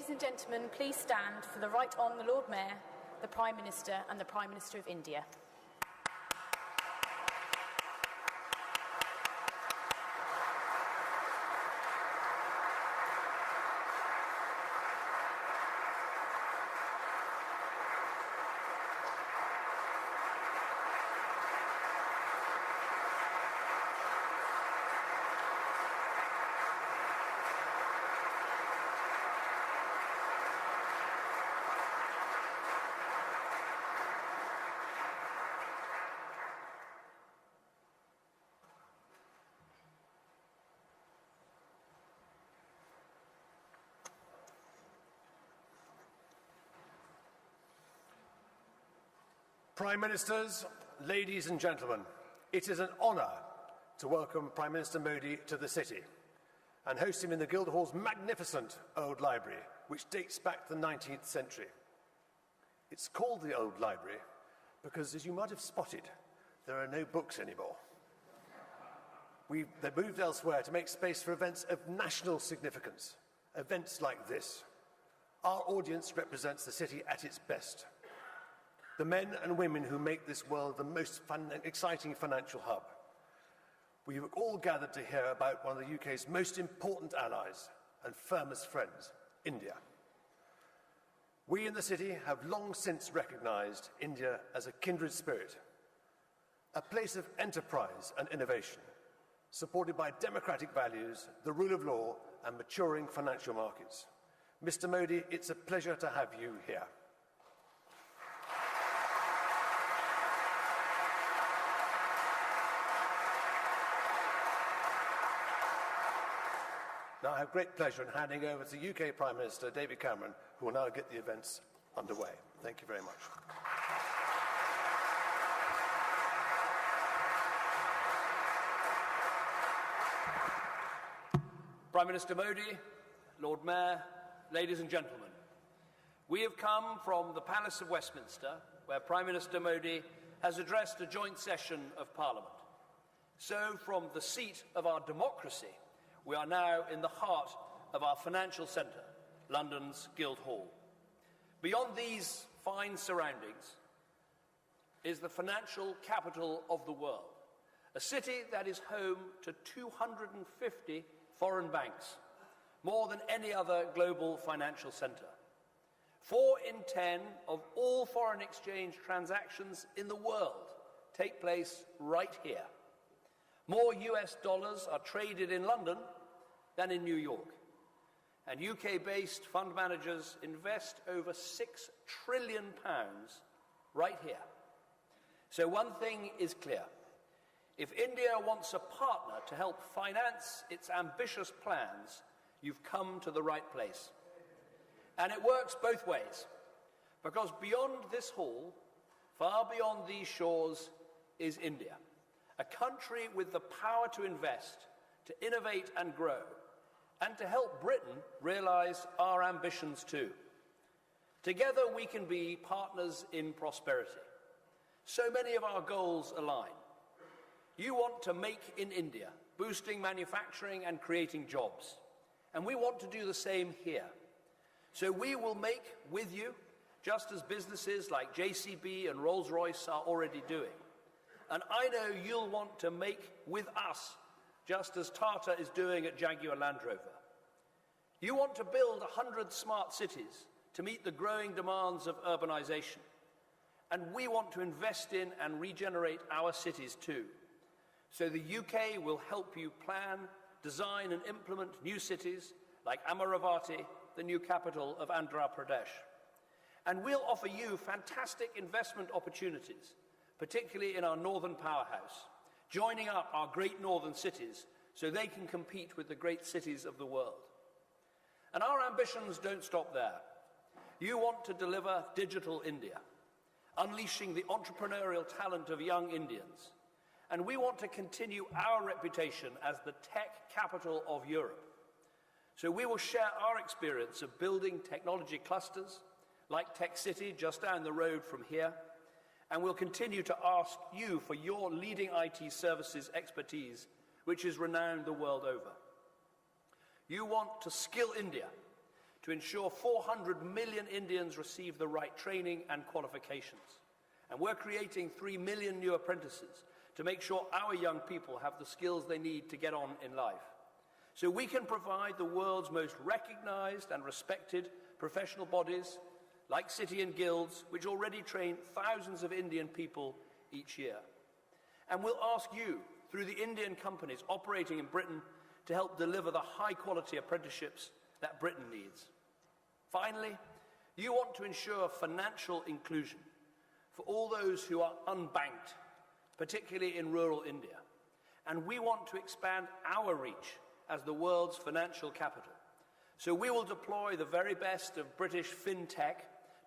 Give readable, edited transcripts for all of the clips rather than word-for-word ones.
Ladies and gentlemen, please stand for the Right Hon. The Lord Mayor, the Prime Minister and the Prime Minister of India. Prime Ministers, ladies and gentlemen, it is an honour to welcome Prime Minister Modi to the city and host him in the Guildhall's magnificent Old Library, which dates back to the 19th century. It's called the Old Library because, as you might have spotted, there are no books anymore. They moved elsewhere to make space for events of national significance, events like this. Our audience represents the city at its best. The men and women who make this world the most exciting financial hub. We have all gathered to hear about one of the UK's most important allies and firmest friends, India. We in the city have long since recognised India as a kindred spirit, a place of enterprise and innovation, supported by democratic values, the rule of law and maturing financial markets. Mr. Modi, it's a pleasure to have you here. Now I have great pleasure in handing over to UK Prime Minister David Cameron, who will now get the events underway. Thank you very much. Prime Minister Modi, Lord Mayor, ladies and gentlemen, we have come from the Palace of Westminster, where Prime Minister Modi has addressed a joint session of Parliament. So, from the seat of our democracy, we are now in the heart of our financial centre, London's Guildhall. Beyond these fine surroundings is the financial capital of the world, a city that is home to 250 foreign banks, more than any other global financial centre. 4 in 10 of all foreign exchange transactions in the world take place right here. More US dollars are traded in London than in New York. And UK-based fund managers invest over £6 trillion right here. So one thing is clear. If India wants a partner to help finance its ambitious plans, you've come to the right place. And it works both ways, because beyond this hall, far beyond these shores, is India, a country with the power to invest, to innovate and grow, and to help Britain realise our ambitions too. Together we can be partners in prosperity. So many of our goals align. You want to make in India, boosting manufacturing and creating jobs. And we want to do the same here. So we will make with you, just as businesses like JCB and Rolls-Royce are already doing. And I know you'll want to make with us, just as Tata is doing at Jaguar Land Rover. You want to build 100 smart cities to meet the growing demands of urbanisation. And we want to invest in and regenerate our cities too. So the UK will help you plan, design and implement new cities like Amaravati, the new capital of Andhra Pradesh. And we'll offer you fantastic investment opportunities, particularly in our northern powerhouse, joining up our great northern cities so they can compete with the great cities of the world. And our ambitions don't stop there. You want to deliver digital India, unleashing the entrepreneurial talent of young Indians. And we want to continue our reputation as the tech capital of Europe. So we will share our experience of building technology clusters, like Tech City just down the road from here, and we'll continue to ask you for your leading IT services expertise, which is renowned the world over. You want to skill India to ensure 400 million Indians receive the right training and qualifications. And we're creating 3 million new apprentices to make sure our young people have the skills they need to get on in life. So we can provide the world's most recognized and respected professional bodies, like city and guilds, which already train thousands of Indian people each year. And we'll ask you, through the Indian companies operating in Britain, to help deliver the high-quality apprenticeships that Britain needs. Finally, you want to ensure financial inclusion for all those who are unbanked, particularly in rural India. And we want to expand our reach as the world's financial capital. So we will deploy the very best of British fintech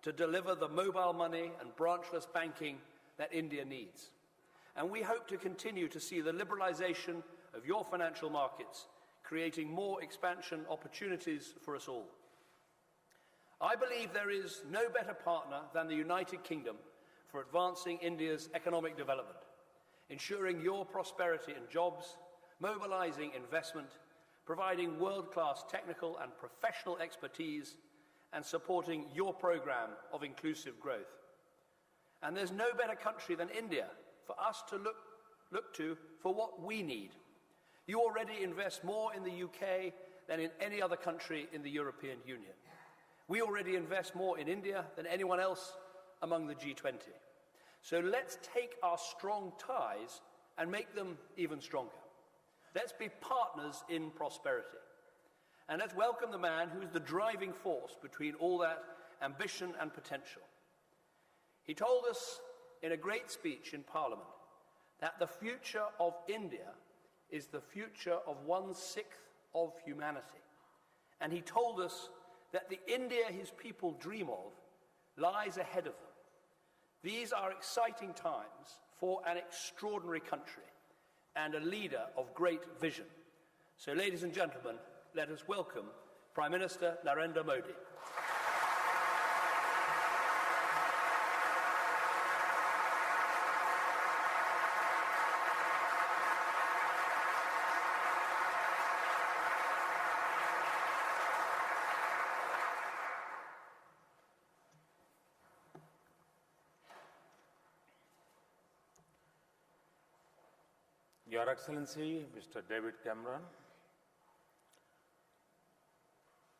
to deliver the mobile money and branchless banking that India needs. And we hope to continue to see the liberalization of your financial markets, creating more expansion opportunities for us all. I believe there is no better partner than the United Kingdom for advancing India's economic development, ensuring your prosperity and jobs, mobilizing investment, providing world-class technical and professional expertise, and supporting your program of inclusive growth. And there's no better country than India for us to look to for what we need. You already invest more in the UK than in any other country in the European Union. We already invest more in India than anyone else among the G20. So let's take our strong ties and make them even stronger. Let's be partners in prosperity. And let's welcome the man who is the driving force between all that ambition and potential. He told us in a great speech in Parliament that the future of India is the future of 1/6 of humanity. And he told us that the India his people dream of lies ahead of them. These are exciting times for an extraordinary country and a leader of great vision. So, ladies and gentlemen, let us welcome Prime Minister Narendra Modi. Your Excellency, Mr. David Cameron,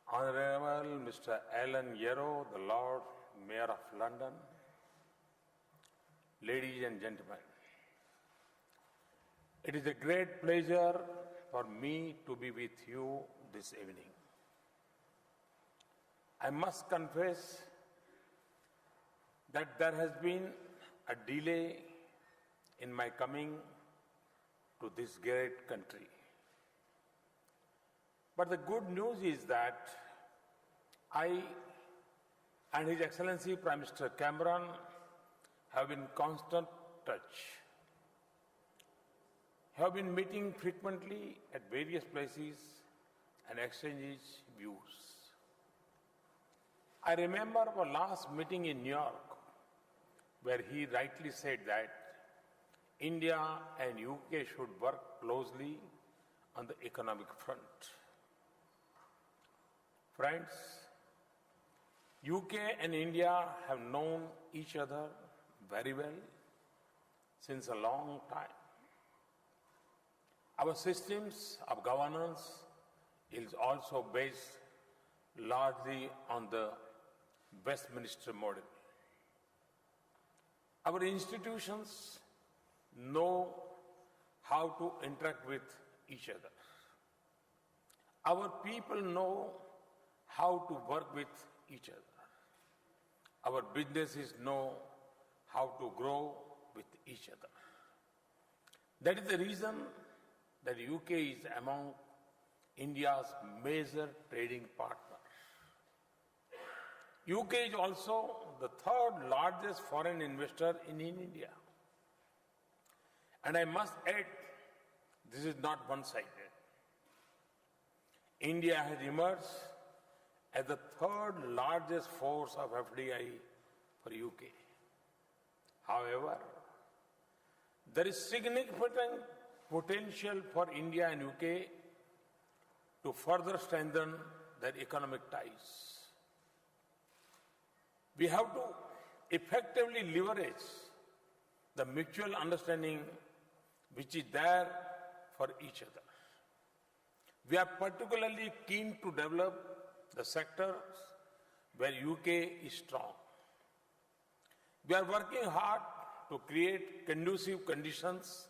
Honorable Mr. Alan Yarrow, the Lord Mayor of London, ladies and gentlemen, it is a great pleasure for me to be with you this evening. I must confess that there has been a delay in my coming to this great country. But the good news is that I and His Excellency Prime Minister Cameron have been in constant touch, have been meeting frequently at various places and exchanging views. I remember our last meeting in New York, where he rightly said that India and UK should work closely on the economic front. Friends, UK and India have known each other very well since a long time. Our systems of governance is also based largely on the Westminster model. Our institutions know how to interact with each other. Our people know how to work with each other. Our businesses know how to grow with each other. That is the reason that UK is among India's major trading partners. UK is also the third largest foreign investor in India. And I must add, this is not one-sided. India has emerged as the third largest force of FDI for UK. However, there is significant potential for India and UK to further strengthen their economic ties. We have to effectively leverage the mutual understanding which is there for each other. We are particularly keen to develop the sectors where UK is strong. We are working hard to create conducive conditions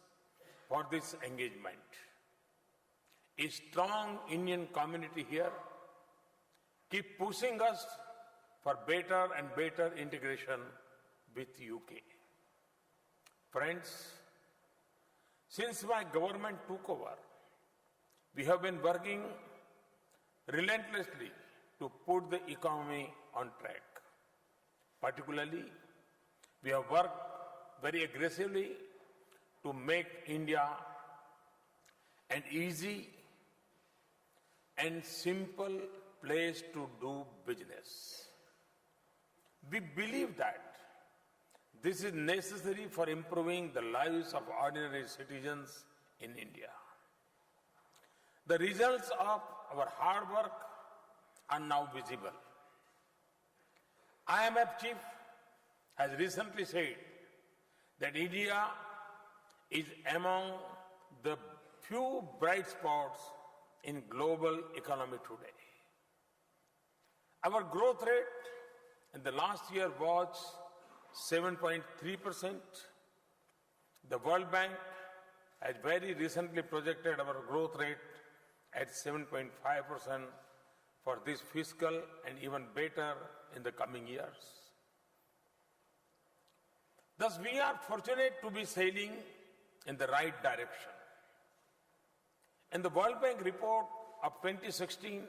for this engagement. A strong Indian community here keep pushing us for better and better integration with UK. Friends, since my government took over, we have been working relentlessly to put the economy on track. Particularly, we have worked very aggressively to make India an easy and simple place to do business. We believe that this is necessary for improving the lives of ordinary citizens in India. The results of our hard work are now visible. IMF chief has recently said that India is among the few bright spots in global economy today. Our growth rate in the last year was 7.3%. The World Bank has very recently projected our growth rate at 7.5% for this fiscal and even better in the coming years. Thus, we are fortunate to be sailing in the right direction. In the World Bank report of 2016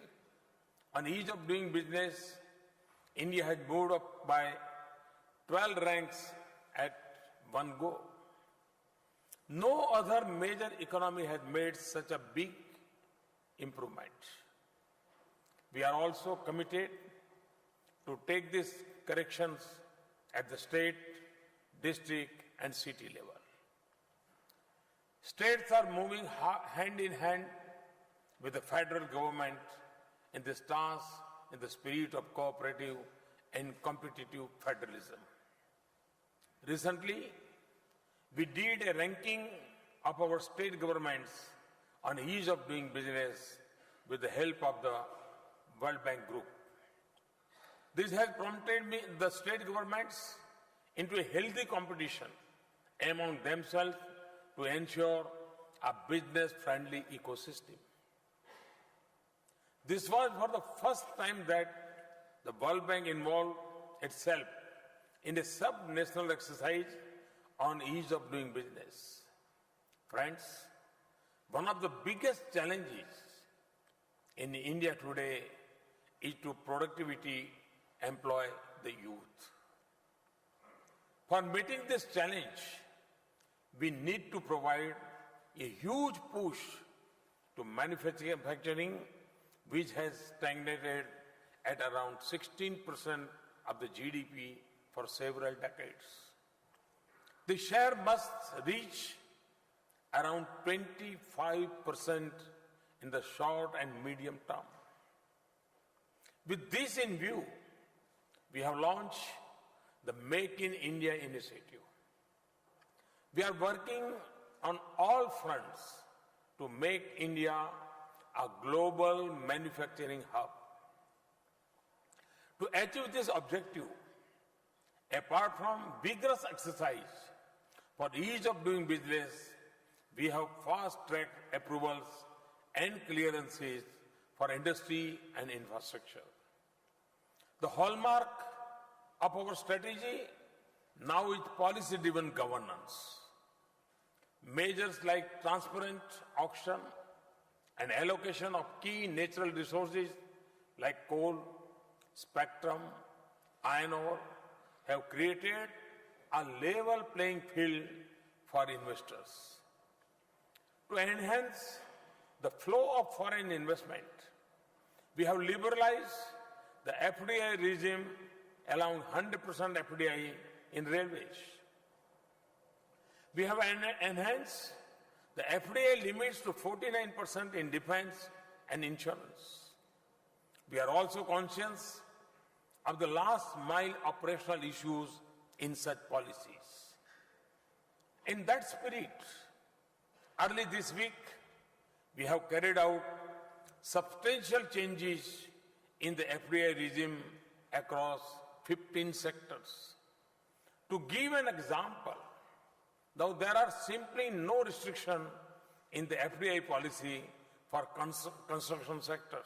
on ease of doing business, India has moved up by 12 ranks at one go. No other major economy has made such a big improvement. We are also committed to take these corrections at the state, district and city level. States are moving hand in hand with the federal government in this task in the spirit of cooperative and competitive federalism. Recently, we did a ranking of our state governments on ease of doing business with the help of the World Bank Group. This has prompted the state governments into a healthy competition among themselves to ensure a business-friendly ecosystem. This was for the first time that the World Bank involved itself in a sub-national exercise on ease of doing business. Friends, one of the biggest challenges in India today is to productivity employ the youth. For meeting this challenge, we need to provide a huge push to manufacturing, which has stagnated at around 16% of the GDP for several decades. The share must reach around 25% in the short and medium term. With this in view, we have launched the Make in India initiative. We are working on all fronts to make India a global manufacturing hub. To achieve this objective, apart from vigorous exercise for ease of doing business, we have fast-tracked approvals and clearances for industry and infrastructure. The hallmark of our strategy now is policy-driven governance. Measures like transparent auction and allocation of key natural resources like coal, spectrum, iron ore have created a level playing field for investors. To enhance the flow of foreign investment, we have liberalized the FDI regime, allowing 100% FDI in railways. We have enhanced the FDI limits to 49% in defense and insurance. We are also conscious of the last mile operational issues in such policies. In that spirit, early this week, we have carried out substantial changes in the FDI regime across 15 sectors. To give an example, now there are simply no restriction in the FDI policy for construction sector.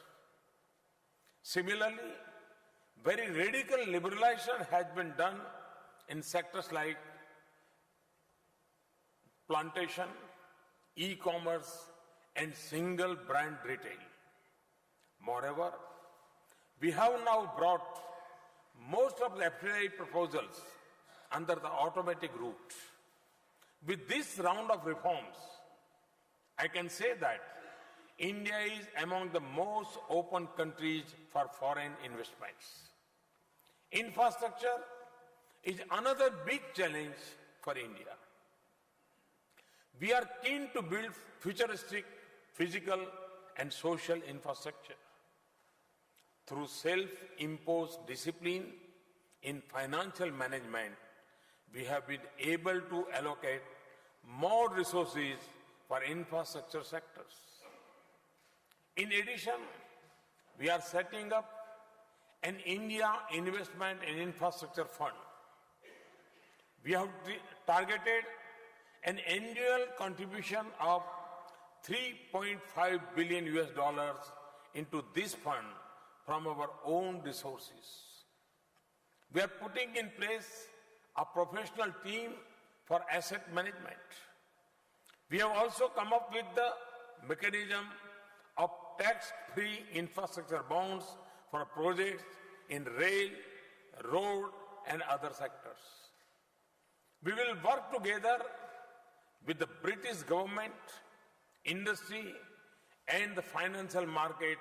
Similarly, very radical liberalization has been done in sectors like plantation, e-commerce, and single brand retail. Moreover, we have now brought most of the FDI proposals under the automatic route. With this round of reforms, I can say that India is among the most open countries for foreign investments. Infrastructure is another big challenge for India. We are keen to build futuristic, physical, and social infrastructure. Through self-imposed discipline in financial management, we have been able to allocate more resources for infrastructure sectors. In addition, we are setting up an India Investment and Infrastructure Fund. We have targeted an annual contribution of $3.5 billion into this fund from our own resources. We are putting in place a professional team for asset management. We have also come up with the mechanism of tax-free infrastructure bonds for projects in rail, road, and other sectors. We will work together with the British government, industry, and the financial market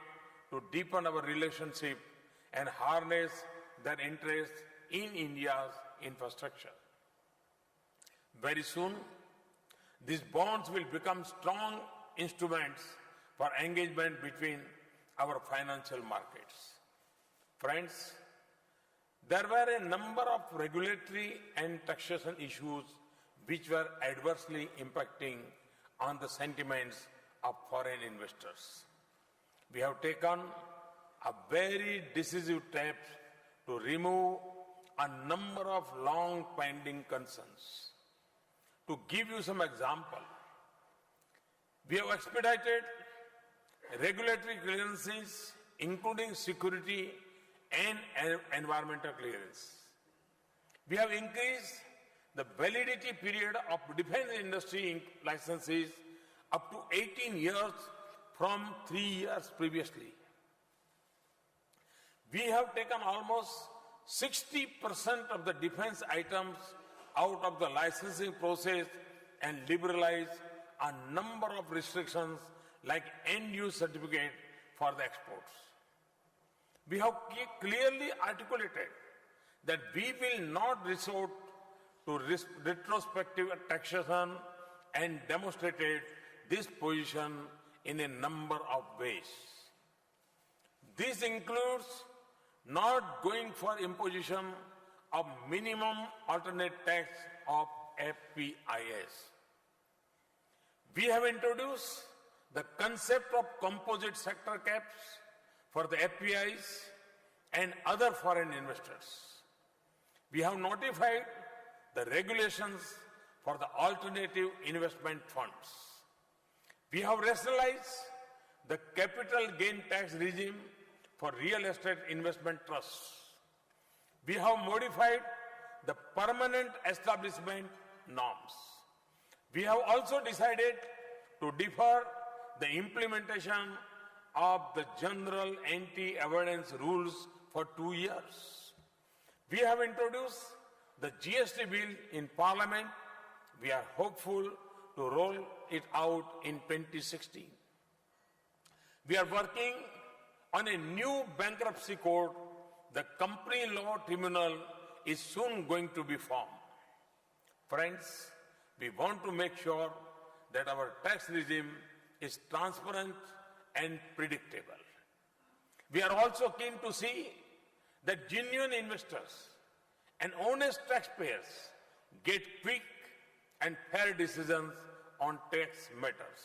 to deepen our relationship and harness their interest in India's infrastructure. Very soon, these bonds will become strong instruments for engagement between our financial markets. Friends, there were a number of regulatory and taxation issues which were adversely impacting on the sentiments of foreign investors. We have taken a very decisive steps to remove a number of long-pending concerns. To give you some example, we have expedited regulatory clearances, including security and environmental clearance. We have increased the validity period of defense industry licenses up to 18 years from 3 years previously. We have taken almost 60% of the defense items out of the licensing process and liberalized a number of restrictions like end-use certificate for the exports. We have clearly articulated that we will not resort to retrospective taxation and demonstrated this position in a number of ways. This includes not going for imposition of minimum alternate tax of FPIS. We have introduced the concept of composite sector caps for the FPIs and other foreign investors. We have notified the regulations for the alternative investment funds. We have rationalized the capital gain tax regime for real estate investment trusts. We have modified the permanent establishment norms. We have also decided to defer the implementation of the general anti-avoidance rules for 2 years. We have introduced the GST bill in Parliament. We are hopeful to roll it out in 2016. We are working on a new bankruptcy code. The company law tribunal is soon going to be formed. Friends, we want to make sure that our tax regime is transparent and predictable. We are also keen to see that genuine investors and honest taxpayers get quick and fair decisions on tax matters.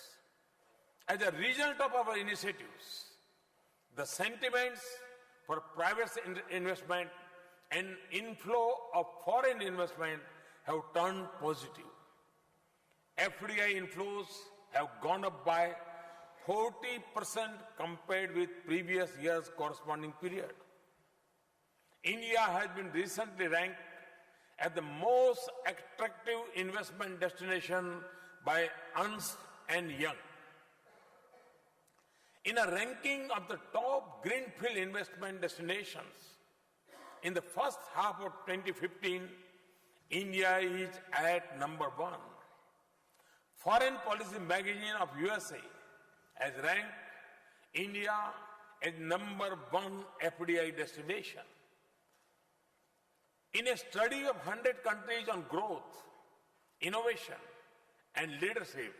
As a result of our initiatives, the sentiments for private investment and inflow of foreign investment have turned positive. FDI inflows have gone up by 40% compared with previous year's corresponding period. India has been recently ranked as the most attractive investment destination by Ernst & Young. In a ranking of the top greenfield investment destinations, in the first half of 2015, India is at number 1. Foreign Policy magazine of USA has ranked India as number 1 FDI destination. In a study of 100 countries on growth, innovation, and leadership,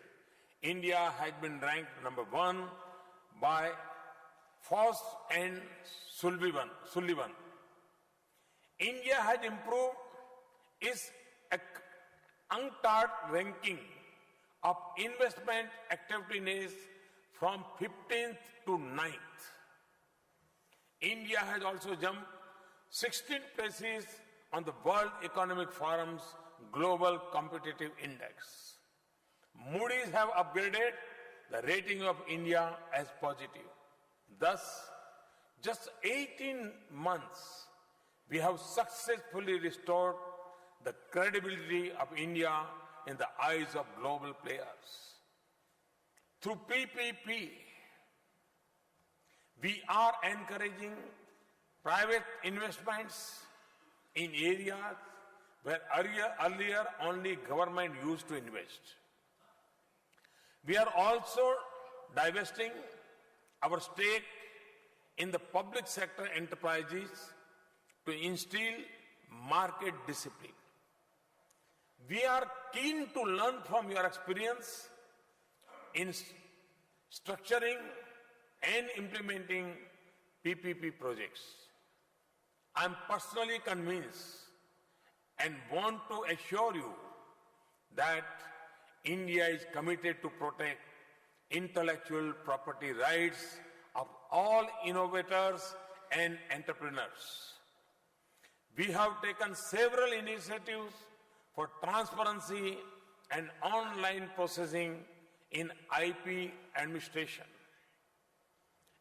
India has been ranked number 1 by Frost and Sullivan. India has improved its UNCTAD ranking of investment attractiveness from 15th to 9th. India has also jumped 16 places on the World Economic Forum's Global Competitive Index. Moody's have upgraded the rating of India as positive. Thus, just 18 months, we have successfully restored the credibility of India in the eyes of global players. Through PPP, we are encouraging private investments in areas where earlier only government used to invest. We are also divesting our stake in the public sector enterprises to instill market discipline. We are keen to learn from your experience in structuring and implementing PPP projects. I am personally convinced and want to assure you that India is committed to protect intellectual property rights of all innovators and entrepreneurs. We have taken several initiatives for transparency and online processing in IP administration.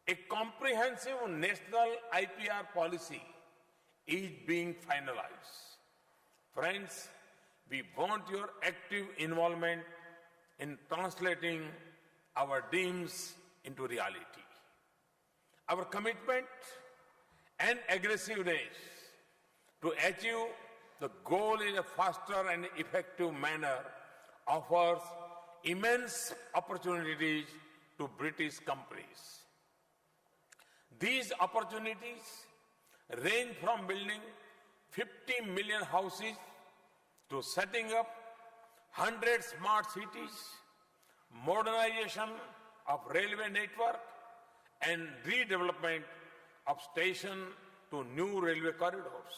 A comprehensive national IPR policy is being finalized. Friends, we want your active involvement in translating our dreams into reality. Our commitment and aggressiveness to achieve the goal in a faster and effective manner offers immense opportunities to British companies. These opportunities range from building 50 million houses to setting up 100 smart cities, modernization of railway network, and redevelopment of stations to new railway corridors.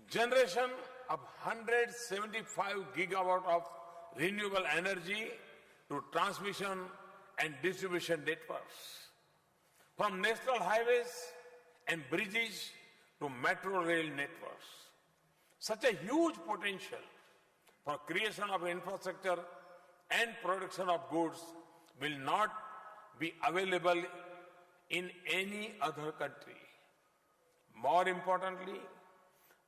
Generation of 175 gigawatt of renewable energy to transmission and distribution networks. From national highways and bridges to metro rail networks. Such a huge potential for creation of infrastructure and production of goods will not be available in any other country. More importantly,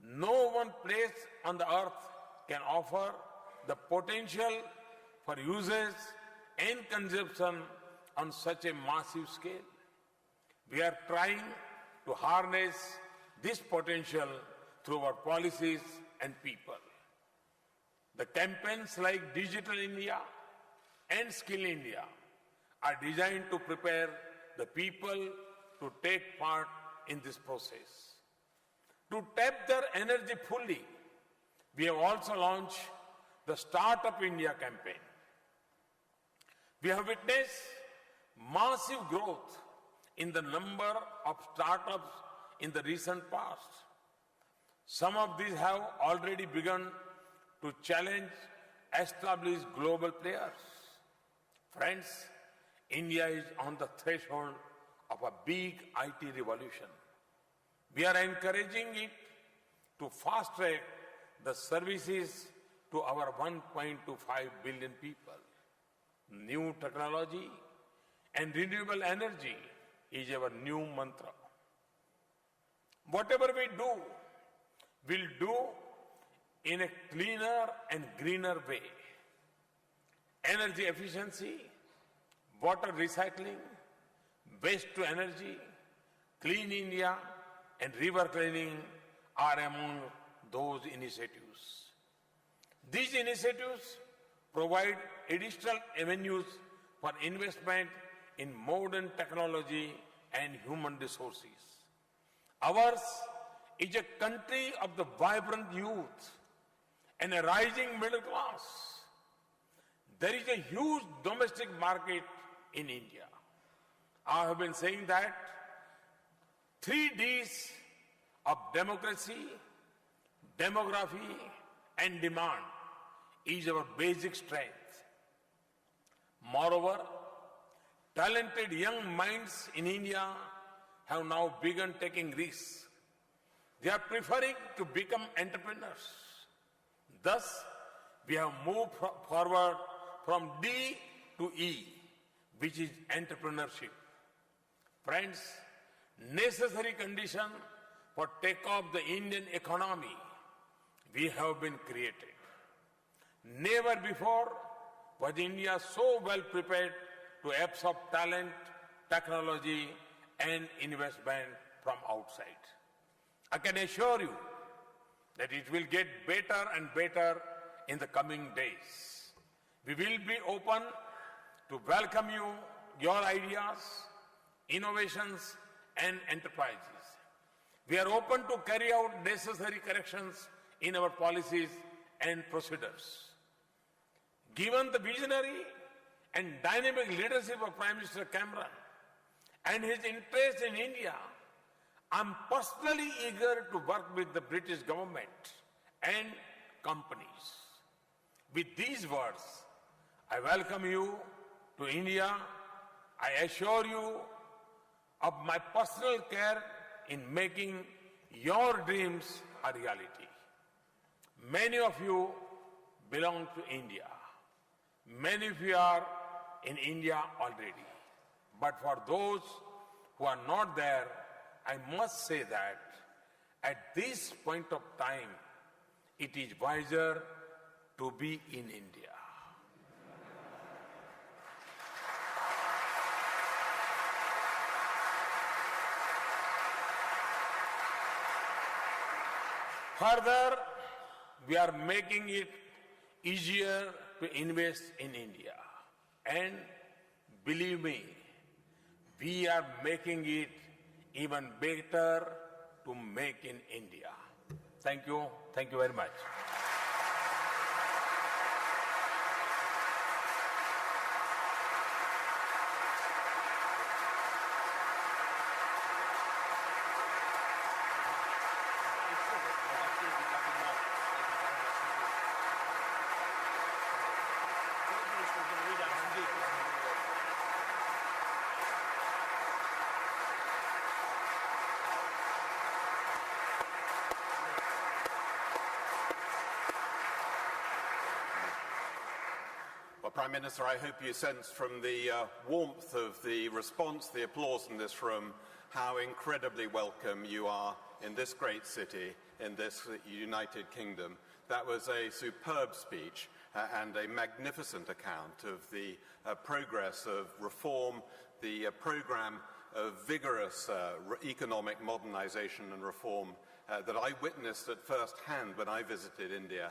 no one place on the earth can offer the potential for usage and consumption on such a massive scale. We are trying to harness this potential through our policies and people. The campaigns like Digital India and Skill India are designed to prepare the people to take part in this process. To tap their energy fully, we have also launched the Startup India campaign. We have witnessed massive growth in the number of startups in the recent past. Some of these have already begun to challenge established global players. Friends, India is on the threshold of a big IT revolution. We are encouraging it to fast-track the services to our 1.25 billion people. New technology and renewable energy is our new mantra. Whatever we do, we'll do in a cleaner and greener way. Energy efficiency, water recycling, waste to energy, clean India, and river cleaning are among those initiatives. These initiatives provide additional avenues for investment in modern technology and human resources. Ours is a country of the vibrant youth and a rising middle class. There is a huge domestic market in India. I have been saying that 3 Ds of democracy, demography, and demand is our basic strength. Moreover, talented young minds in India have now begun taking risks. They are preferring to become entrepreneurs. Thus, we have moved forward from D to E, which is entrepreneurship. Friends, necessary condition for take-off the Indian economy we have been created. Never before was India so well prepared to absorb talent, technology, and investment from outside. I can assure you that it will get better and better in the coming days. We will be open to welcome you, your ideas, innovations, and enterprises. We are open to carry out necessary corrections in our policies and procedures. Given the visionary and dynamic leadership of Prime Minister Cameron and his interest in India, I am personally eager to work with the British government and companies. With these words, I welcome you to India. I assure you of my personal care in making your dreams a reality. Many of you belong to India. Many of you are in India already. But for those who are not there, I must say that at this point of time, it is wiser to be in India. Further, we are making it easier to invest in India. And believe me, we are making it even better to make in India. Thank you. Thank you very much. Prime Minister, I hope you sense from the warmth of the response, the applause in this room, how incredibly welcome you are in this great city, in this United Kingdom. That was a superb speech and a magnificent account of the progress of reform, the program of vigorous economic modernization and reform that I witnessed at first hand when I visited India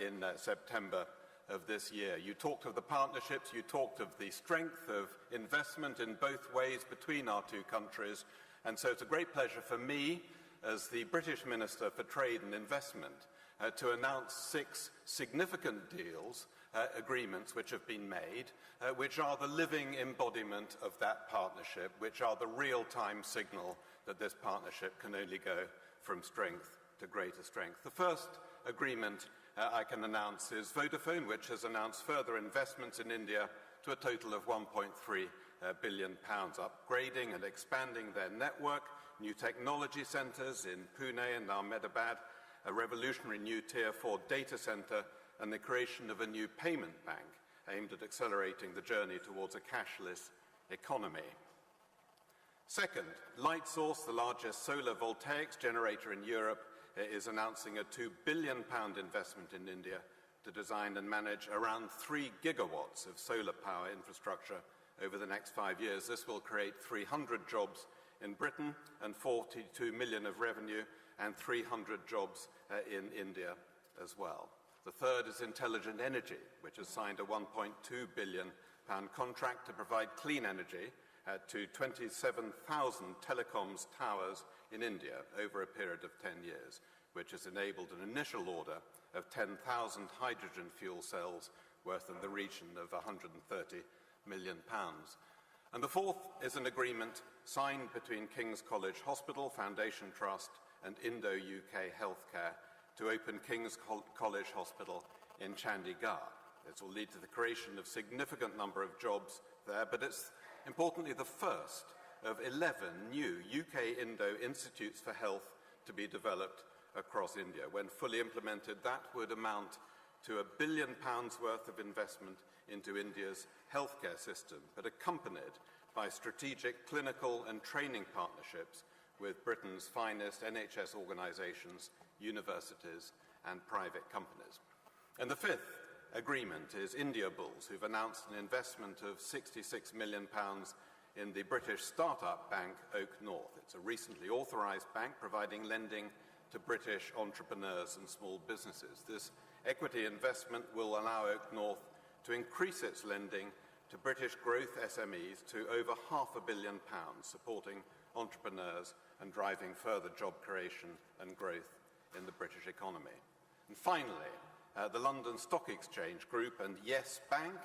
in September of this year. You talked of the partnerships, you talked of the strength of investment in both ways between our two countries, and so it's a great pleasure for me, as the British Minister for Trade and Investment, to announce 6 significant deals agreements which have been made, which are the living embodiment of that partnership, which are the real-time signal that this partnership can only go from strength to greater strength. The first agreement I can announce is Vodafone, which has announced further investments in India to a total of £1.3 billion, upgrading and expanding their network, new technology centres in Pune and Ahmedabad, a revolutionary new Tier 4 data centre, and the creation of a new payment bank aimed at accelerating the journey towards a cashless economy. Second, Lightsource, the largest solar voltaics generator in Europe, is announcing a £2 billion investment in India to design and manage around 3 gigawatts of solar power infrastructure over the next 5 years. This will create 300 jobs in Britain and 42 million of revenue and 300 jobs in India as well. The third is Intelligent Energy, which has signed a £1.2 billion contract to provide clean energy to 27,000 telecoms towers in India over a period of 10 years, which has enabled an initial order of 10,000 hydrogen fuel cells worth in the region of £130 million. And the fourth is an agreement signed between King's College Hospital, Foundation Trust and Indo-UK Healthcare to open King's College Hospital in Chandigarh. This will lead to the creation of a significant number of jobs there, but it's importantly the first of 11 new UK-Indo Institutes for Health to be developed across India. When fully implemented, that would amount to £1 billion worth of investment into India's healthcare system, but accompanied by strategic clinical and training partnerships with Britain's finest NHS organisations, universities and private companies. And the fifth agreement is Indiabulls, who've announced an investment of £66 million in the British startup bank Oak North. It's a recently authorised bank providing lending to British entrepreneurs and small businesses. This equity investment will allow Oak North to increase its lending to British growth SMEs to over £500 million, supporting entrepreneurs and driving further job creation and growth in the British economy. And finally, the London Stock Exchange Group and Yes Bank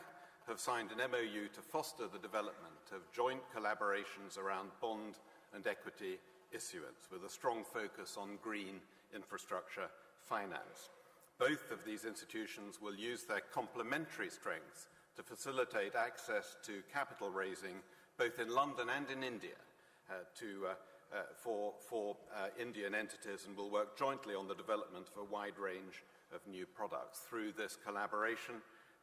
have signed an MOU to foster the development of joint collaborations around bond and equity issuance, with a strong focus on green infrastructure finance. Both of these institutions will use their complementary strengths to facilitate access to capital raising both in London and in India for Indian entities, and will work jointly on the development of a wide range of new products. Through this collaboration,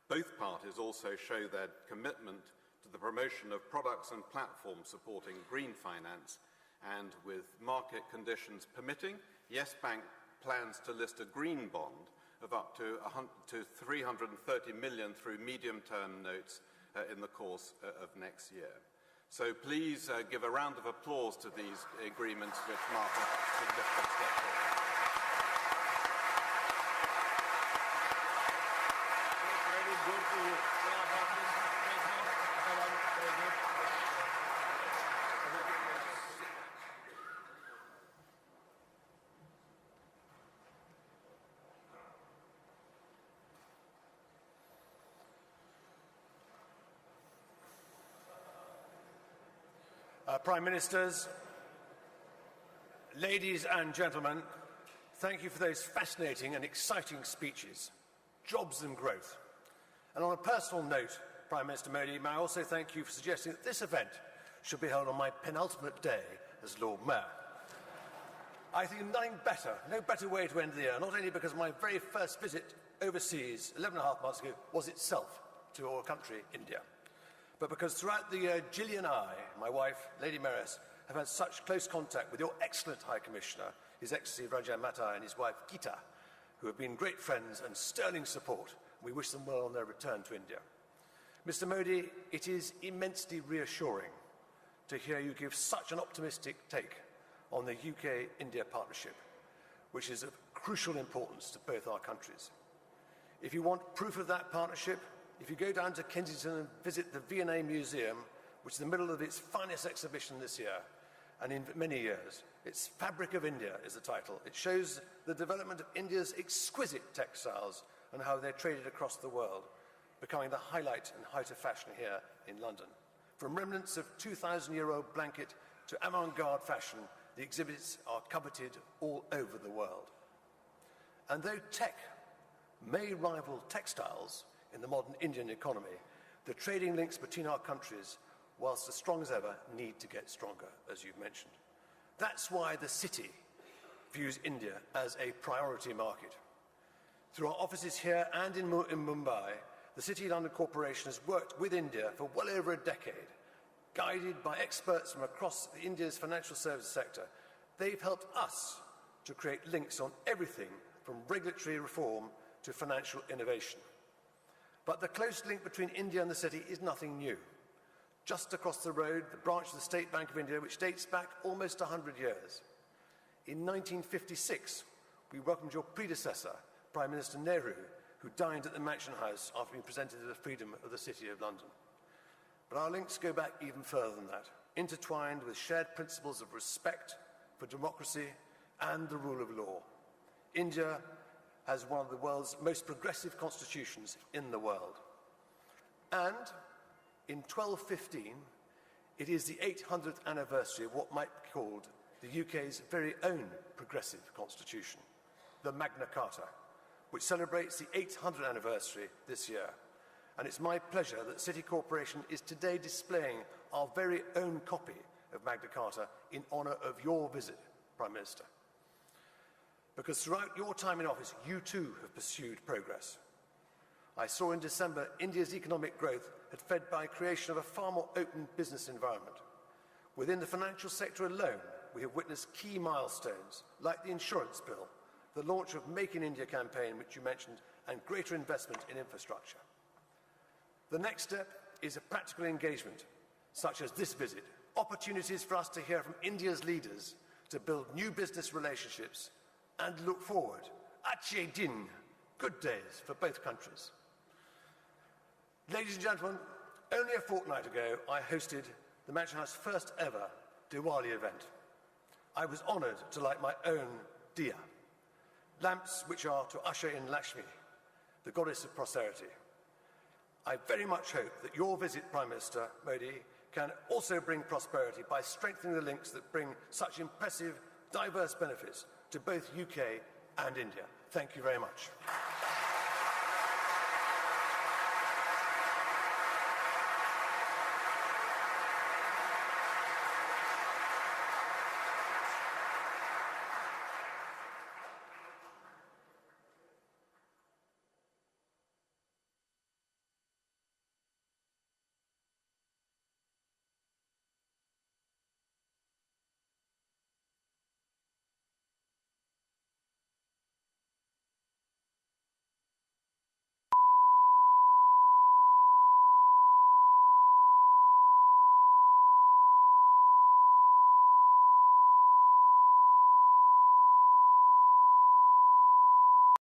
both parties also show their commitment to the promotion of products and platforms supporting green finance, and with market conditions permitting, Yes Bank plans to list a green bond of up to 330 million through medium-term notes in the course of next year. So please give a round of applause to these agreements, which mark a significant step forward. Very good to you. Prime Ministers, ladies and gentlemen, thank you for those fascinating and exciting speeches. Jobs and growth. And on a personal note, Prime Minister Modi, may I also thank you for suggesting that this event should be held on my penultimate day as Lord Mayor. I think no better way to end the year, not only because my very first visit overseas 11.5 months ago was itself to our country, India, but because throughout the year, Gillian and I, my wife, Lady Mayoress, have had such close contact with your excellent High Commissioner, His Excellency Raja Matai, and his wife Gita, who have been great friends and sterling support. We wish them well on their return to India. Mr. Modi, it is immensely reassuring to hear you give such an optimistic take on the UK-India partnership, which is of crucial importance to both our countries. If you want proof of that partnership, if you go down to Kensington and visit the V&A Museum, which is in the middle of its finest exhibition this year, and in many years, its Fabric of India is the title. It shows the development of India's exquisite textiles and how they're traded across the world. becoming the highlight and height of fashion here in London. From remnants of 2,000-year-old blanket to avant-garde fashion, the exhibits are coveted all over the world. And though tech may rival textiles in the modern Indian economy, the trading links between our countries, whilst as strong as ever, need to get stronger, as you've mentioned. That's why the city views India as a priority market. Through our offices here and in Mumbai, the City London Corporation has worked with India for well over a decade. Guided by experts from across India's financial services sector, they've helped us to create links on everything from regulatory reform to financial innovation. But the close link between India and the city is nothing new. Just across the road, the branch of the State Bank of India, which dates back almost 100 years. In 1956, we welcomed your predecessor, Prime Minister Nehru, who dined at the Mansion House after being presented with the freedom of the City of London. But our links go back even further than that, intertwined with shared principles of respect for democracy and the rule of law. India has one of the world's most progressive constitutions in the world. And in 1215, it is the 800th anniversary of what might be called the UK's very own progressive constitution, the Magna Carta, which celebrates the 800th anniversary this year. And it's my pleasure that City Corporation is today displaying our very own copy of Magna Carta in honour of your visit, Prime Minister. Because throughout your time in office, you too have pursued progress. I saw in December India's economic growth had fed by creation of a far more open business environment. Within the financial sector alone, we have witnessed key milestones like the insurance bill, the launch of Make in India campaign, which you mentioned, and greater investment in infrastructure. The next step is a practical engagement, such as this visit, opportunities for us to hear from India's leaders to build new business relationships and look forward. Achhe din, good days for both countries. Ladies and gentlemen, only a fortnight ago, I hosted the Mansion House first ever Diwali event. I was honoured to light my own diya, lamps which are to usher in Lakshmi, the goddess of prosperity. I very much hope that your visit, Prime Minister Modi, can also bring prosperity by strengthening the links that bring such impressive, diverse benefits to both UK and India. Thank you very much.